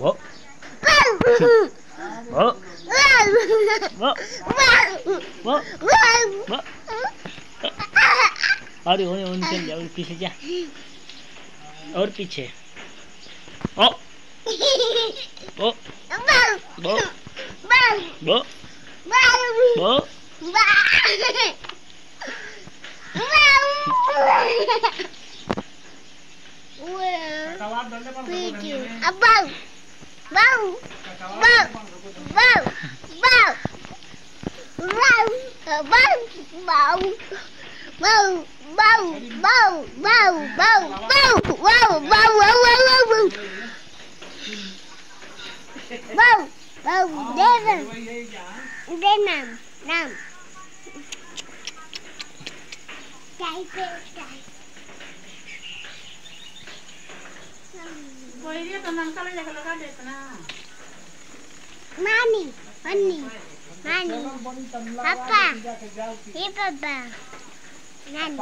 Bo. Bo. Bo. Bo. Bo. और चल जा और पीछे जा और पीछे ओ ओ बो बो बो Mami, Mani, Mani, Papa, ये पापा, नानी।